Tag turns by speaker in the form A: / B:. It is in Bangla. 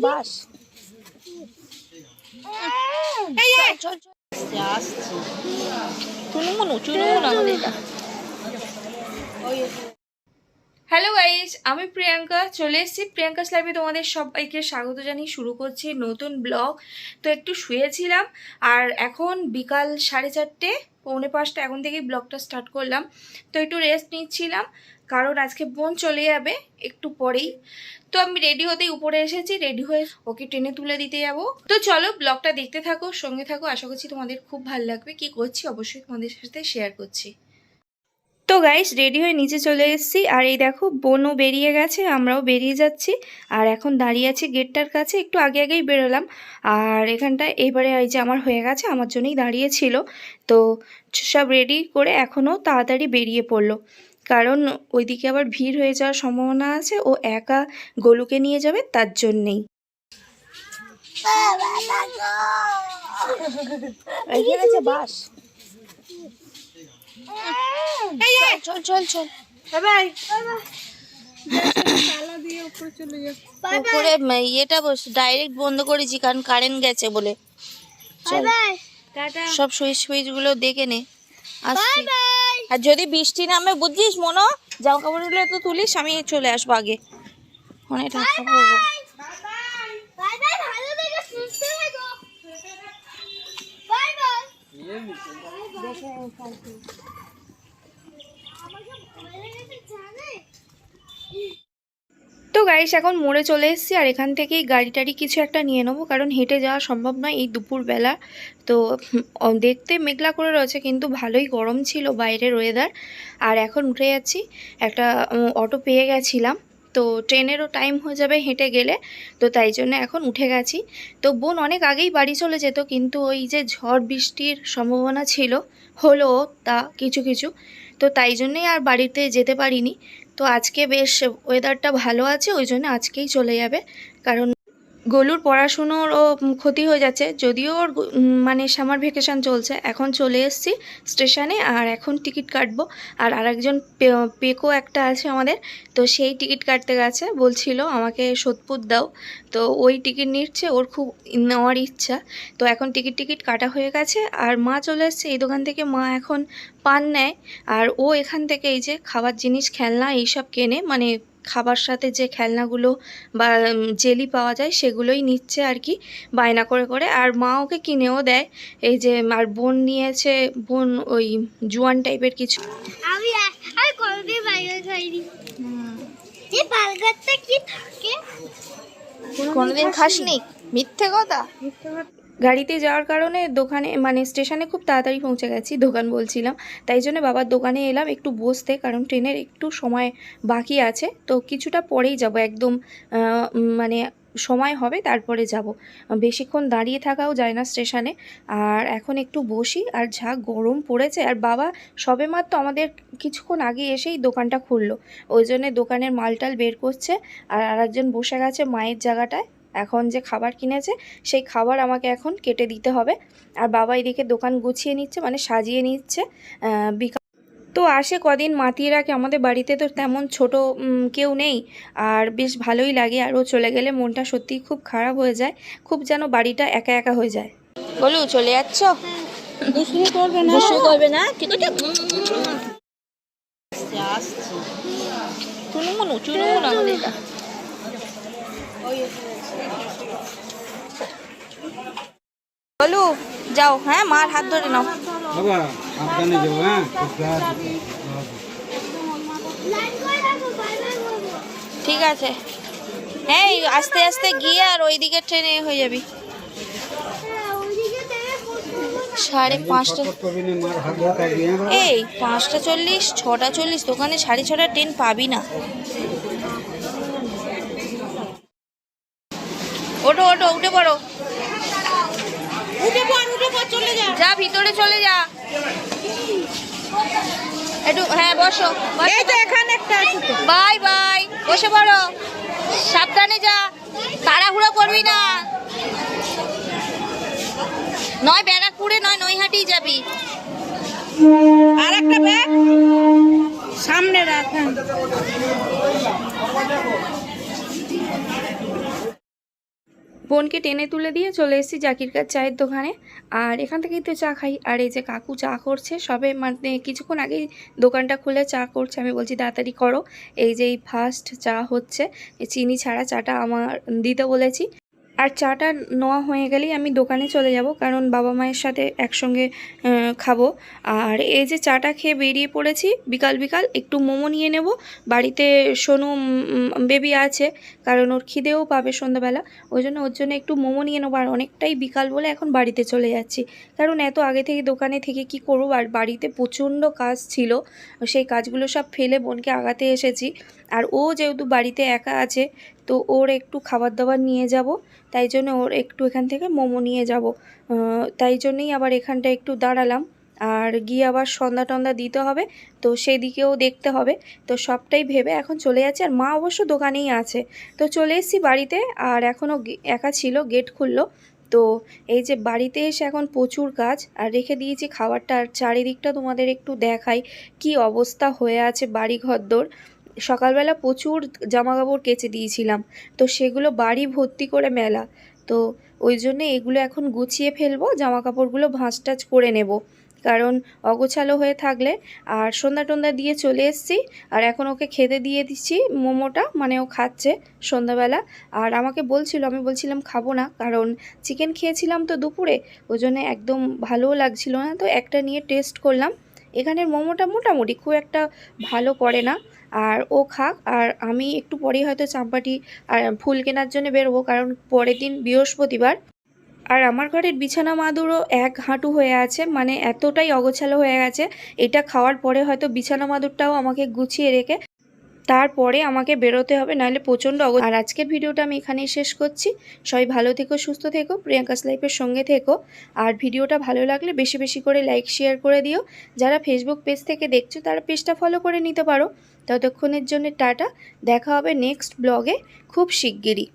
A: বাস হ্যালো গাইজ, আমি প্রিয়াঙ্কা চলে এসেছি প্রিয়াঙ্কাস লাইভে। তোমাদের সবাইকে স্বাগত জানিয়ে শুরু করছি নতুন ব্লগ। তো একটু শুয়েছিলাম আর এখন বিকাল 4:30, 4:45 এখন থেকেই ব্লগটা স্টার্ট করলাম। তো একটু রেস্ট নিচ্ছিলাম কারণ আজকে বোন চলে যাবে একটু পরেই। তো আমি রেডি হতেই উপরে এসেছি, রেডি হয়ে ওকে ট্রেনে তুলে দিতে যাবো। তো চলো ব্লগটা দেখতে থাকো, সঙ্গে থাকো, আশা করছি তোমাদের খুব ভালো লাগবে। কি করছি অবশ্যই তোমাদের সাথে শেয়ার করছি। তো গাইস রেডি হয়ে নিচে চলে এসেছি আর এই দেখো বোনও বেরিয়ে গেছে, আমরাও বেরিয়ে যাচ্ছি। আর এখন দাঁড়িয়ে আছি গেটটার কাছে, একটু আগে আগেই বেরোলাম। আর এখানটায় এইবারে এই যে আমার হয়ে গেছে, আমার জন্যই দাঁড়িয়েছিল। তো সব রেডি করে এখনও তাড়াতাড়ি বেরিয়ে পড়লো, কারণ ওইদিকে আবার ভিড় হয়ে যাওয়ার সম্ভাবনা আছে। ও একা গোলুকে নিয়ে যাবে, তার জন্যেই। বাস চল চল চল উপরে ইয়েটা ডাইরেক্ট বন্ধ করেছি কারণ কারেন্ট গেছে বলে। সব সুইচ সুইচ গুলো দেখে নে। আর যদি বৃষ্টি নামে বুঝছিস মনো, জামা কাপড়গুলো তো তুলিস, আমি চলে আসবো আগে। অনেক টাকা পাবো। তো গাইস এখন মোড়ে চলে এসেছি আর এখান থেকেই গাড়ি টাড়ি কিছু একটা নিয়ে নেবো, কারণ হেঁটে যাওয়া সম্ভব নয় এই দুপুরবেলা। তো দেখতে মেঘলা করে রয়েছে কিন্তু ভালোই গরম ছিল বাইরের ওয়েদার। আর এখন উঠে যাচ্ছি, একটা অটো পেয়ে গেছিলাম। তো ট্রেনেরও টাইম হয়ে যাবে হেঁটে গেলে, তো তাই জন্য এখন উঠে গেছি। তো বোন অনেক আগেই বাড়ি চলে যেত, কিন্তু ওই যে ঝড় বৃষ্টির সম্ভাবনা ছিল, হলো তা কিছু কিছু, তো তাই জন্যই আর বাড়িতে যেতে পারিনি। তো আজকে বেশ ওয়েদারটা ভালো আছে, ওই জন্য আজকেই চলে যাবে। কারণ গোলুর পড়াশুনোরও ক্ষতি হয়ে যাচ্ছে, যদিও ওর মানে সামার ভ্যাকেশান চলছে। এখন চলে এসেছি স্টেশনে আর এখন টিকিট কাটবো। আর আরেকজন পেকো একটা আছে আমাদের, তো সেই টিকিট কাটতে গেছে, বলছিল আমাকে সোদপুর দাও। তো ওই টিকিট নিচ্ছে, ওর খুব নেওয়ার ইচ্ছা। তো এখন টিকিট কাটা হয়ে গেছে আর মা চলে এসছে এই দোকান থেকে। মা এখন পান নেয় আর ও এখান থেকে এই যে খাবার জিনিস, খেলনা এইসব কেনে, মানে খাবার সাথে যে খেলনাগুলো বা জেলি পাওয়া যায় সেগুলোই নিচ্ছে আর কি, বায়না করে করে। আর মা ওকে কিনেও দেয়। এই যে আর বোন নিয়েছে, বোন ওই জুয়ান টাইপের কিছু।
B: আমি কোনোদিন বার্গার খাইনি। এই বার্গারটা কি থাকে?
A: কোনোদিন খাসনি? মিথ্যে কথা। গাড়িতে যাওয়ার কারণে দোকানে মানে স্টেশনে খুব তাড়াতাড়ি পৌঁছে গেছি, দোকান বলছিলাম, তাই জন্য বাবার দোকানে এলাম একটু বসতে, কারণ ট্রেনের একটু সময় বাকি আছে। তো কিছুটা পরেই যাব, একদম মানে সময় হবে তারপরে যাব, বেশিক্ষণ দাঁড়িয়ে থাকাও যায় না স্টেশনে। আর এখন একটু বসি, আর যা গরম পড়েছে। আর বাবা সবেমাত্র আমাদের কিছুক্ষণ আগে এসেই দোকানটা খুললো, ওই জন্যে দোকানের মালটাল বের করছে। আর আরেকজন বসে গেছে মায়ের জায়গাটায়, এখন যে খাবার কিনেছে সেই খাবার আমাকে এখন কেটে দিতে হবে। আর বাবা এদিকে দোকান গুছিয়ে নিচ্ছে, মানে সাজিয়ে নিচ্ছে। বিকাল তো আসে কদিন মাতিয়ে রাখে, আমাদের বাড়িতে তো তেমন ছোট কেউ নেই, আর বেশ ভালোই লাগে। আর ও চলে গেলে মনটা সত্যিই খুব খারাপ হয়ে যায়, খুব যেন বাড়িটা একা একা হয়ে যায়। বলু চলে যাচ্ছ? করবে না, ঠিক আছে। চুনুমুনু চুনুমুনু আমাদের এটা। বলু যাও, হ্যাঁ মার হাত ধরে নাও। ঠিক আছে, হ্যাঁ আস্তে আস্তে গিয়ে আর ওইদিকে ট্রেনে হয়ে যাবি। 5:30, এই 5:40, 6:40, দোকানে 6:30 ট্রেন পাবি না। ওঠো ওঠো, উঠে পড়ো, চলে যা, ভিতরে চলে যা একটু। হ্যাঁ বসো, এখানে একটা আছে। বাই বাই, বসে পড়ো, সাবধানে যা, তাড়াহুড়ো করবি না। নয় ব্যারাকপুরে নয় নৈহাটি যাবি। আর একটা ব্যাগ
C: সামনে রাখেন।
A: বোনকে টেনে তুলে দিয়ে চলে এসেছি জাকির কার চায়ের দোকানে। আর এখান থেকেই তো চা খাই। আর এই যে কাকু চা করছে, সবে মানে কিছুক্ষণ আগেই দোকানটা খুলে চা করছে। আমি বলছি তাড়াতাড়ি করো। এই যে এই ফার্স্ট চা হচ্ছে, চিনি ছাড়া চাটা আমার দিতে বলেছি। আর চাটা নেওয়া হয়ে গেলেই আমি দোকানে চলে যাব, কারণ বাবা মায়ের সাথে একসঙ্গে খাবো। আর এই যে চাটা খেয়ে বেরিয়ে পড়েছি, বিকাল বিকাল একটু মোমো নিয়ে নেব। বাড়িতে সোনু বেবি আছে, কারণ ওর খিদেও পাবে সন্ধ্যাবেলা, ওই জন্য ওর জন্য একটু মোমো নিয়ে নেবো। আর অনেকটাই বিকাল বলে এখন বাড়িতে চলে যাচ্ছি, কারণ এত আগে থেকে দোকানে থেকে কি করবো। আর বাড়িতে প্রচণ্ড কাজ ছিল, সেই কাজগুলো সব ফেলে বোনকে আগাতে এসেছি। আর ও যেহেতু বাড়িতে একা আছে, তো ওর একটু খাবার দাবার নিয়ে যাব, তাই জন্য ওর একটু এখান থেকে মোমো নিয়ে যাব। তাই জন্যই আবার এখানটা একটু দাঁড়ালাম। আর গিয়ে আবার সন্ধ্যা টন্ধা দিতে হবে, তো সেই দিকেও দেখতে হবে। তো সবটাই ভেবে এখন চলে যাচ্ছে। আর মা অবশ্য দোকানেই আছে। তো চলে এসেছি বাড়িতে, আর এখনও একা ছিল, গেট খুললো। তো এই যে বাড়িতে এসে এখন প্রচুর কাজ, আর রেখে দিয়েছি খাবারটা। আর চারিদিকটা তোমাদের একটু দেখাই কি অবস্থা হয়ে আছে বাড়ি ঘরদোর। সকালবেলা প্রচুর জামাকাপড় কেচে দিয়েছিলাম, তো সেগুলো বাড়ি ভর্তি করে মেলা। তো ওই জন্য এগুলো এখন গুছিয়ে ফেলবো, জামাকাপড়গুলো ভাঁজ টাজ করে নেব, কারণ অগোছালো হয়ে থাকলে। আর সন্ধ্যা টন্ধা দিয়ে চলে এসেছি, আর এখন ওকে খেতে দিয়ে দিচ্ছি মোমোটা, মানে ও খাচ্ছে সন্ধ্যাবেলা। আর আমাকে বলছিল, আমি বলছিলাম খাবো না, কারণ চিকেন খেয়েছিলাম তো দুপুরে, ওই জন্য একদম ভালোও লাগছিল না। তো একটা নিয়ে টেস্ট করলাম। এখানের মোমোটা মোটামুটি খুব একটা ভালো করে না। আর ও খাক, আর আমি একটু পরেই হয়তো চাম্পাটি আর ফুল কেনার জন্য বেরোবো, কারণ পরের দিন বৃহস্পতিবার। আর আমার ঘরের বিছানা মাদুরও এক হাঁটু হয়ে আছে, মানে এতটাই অগোছালো হয়ে গেছে। এটা খাওয়ার পরে হয়তো বিছানা মাদুরটাও আমাকে গুছিয়ে রেখে তারপরে আমাকে বেরোতে হবে, নাহলে প্রচণ্ড আর আজকের ভিডিওটা আমি এখানেই শেষ করছি। সবাই ভালো থেকো, সুস্থ থেকো, প্রিয়াঙ্কাস লাইফের সঙ্গে থেকো। আর ভিডিওটা ভালো লাগলে বেশি বেশি করে লাইক শেয়ার করে দিও। যারা ফেসবুক পেজ থেকে দেখছো তারা পেজটা ফলো করে নিতে পারো। ততক্ষণের জন্য টাটা, দেখা হবে নেক্সট ব্লগে খুব শিগগিরই।